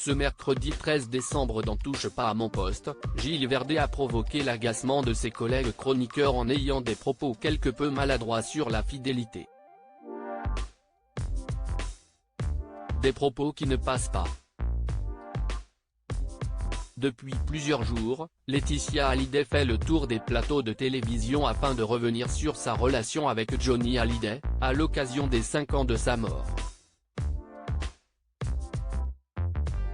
Ce mercredi 13 décembre dans Touche pas à mon poste, Gilles Verdet a provoqué l'agacement de ses collègues chroniqueurs en ayant des propos quelque peu maladroits sur la fidélité. Des propos qui ne passent pas. Depuis plusieurs jours, Laetitia Hallyday fait le tour des plateaux de télévision afin de revenir sur sa relation avec Johnny Hallyday, à l'occasion des 5 ans de sa mort.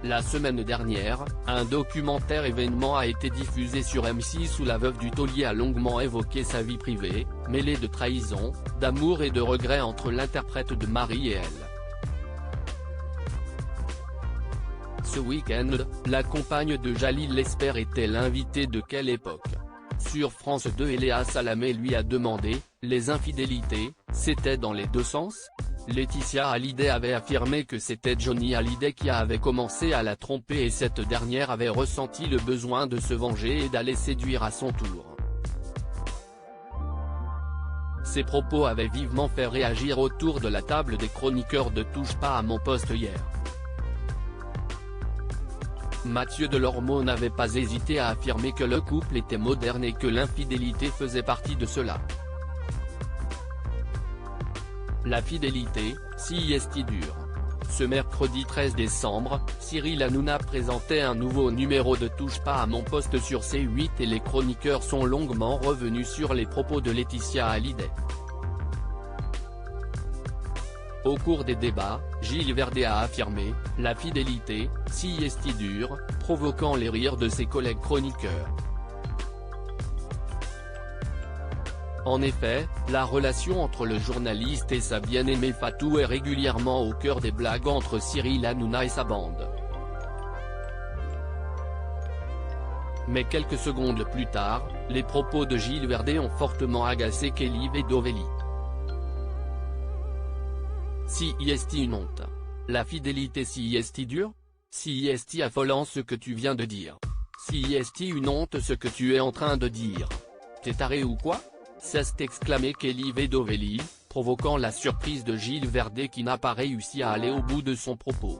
La semaine dernière, un documentaire événement a été diffusé sur M6 où la veuve du taulier a longuement évoqué sa vie privée, mêlée de trahison, d'amour et de regrets entre l'interprète de Marie et elle. Ce week-end, la compagne de Jalil Lesper était l'invitée de Quelle époque. Sur France 2, Léa Salamé lui a demandé « Les infidélités, c'était dans les deux sens ?» Laetitia Hallyday avait affirmé que c'était Johnny Hallyday qui avait commencé à la tromper et cette dernière avait ressenti le besoin de se venger et d'aller séduire à son tour. Ces propos avaient vivement fait réagir autour de la table des chroniqueurs de Touche pas à mon poste hier. Mathieu Delormeau n'avait pas hésité à affirmer que le couple était moderne et que l'infidélité faisait partie de cela. La fidélité, si est dure. Ce mercredi 13 décembre, Cyril Hanouna présentait un nouveau numéro de Touche pas à mon poste sur C8 et les chroniqueurs sont longuement revenus sur les propos de Laetitia Hallyday. Au cours des débats, Gilles Verdet a affirmé « La fidélité, si est dure », provoquant les rires de ses collègues chroniqueurs. En effet, la relation entre le journaliste et sa bien-aimée Fatou est régulièrement au cœur des blagues entre Cyril Hanouna et sa bande. Mais quelques secondes plus tard, les propos de Gilles Verdet ont fortement agacé Kelly Vedovelli. Si est une honte. La fidélité si est dure? Si est affolant ce que tu viens de dire. Si est une honte ce que tu es en train de dire. T'es taré ou quoi? S'est exclamé Kelly Vedovelli, provoquant la surprise de Gilles Verdet qui n'a pas réussi à aller au bout de son propos.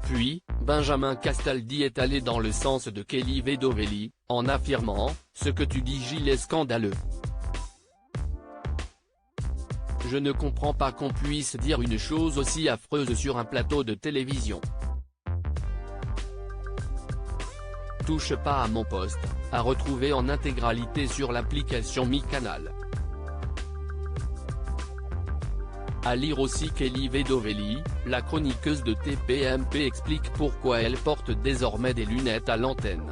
Puis, Benjamin Castaldi est allé dans le sens de Kelly Vedovelli, en affirmant « Ce que tu dis Gilles est scandaleux. Je ne comprends pas qu'on puisse dire une chose aussi affreuse sur un plateau de télévision. » Touche pas à mon poste, à retrouver en intégralité sur l'application MyCanal. À lire aussi Kelly Vedovelli, la chroniqueuse de TPMP explique pourquoi elle porte désormais des lunettes à l'antenne.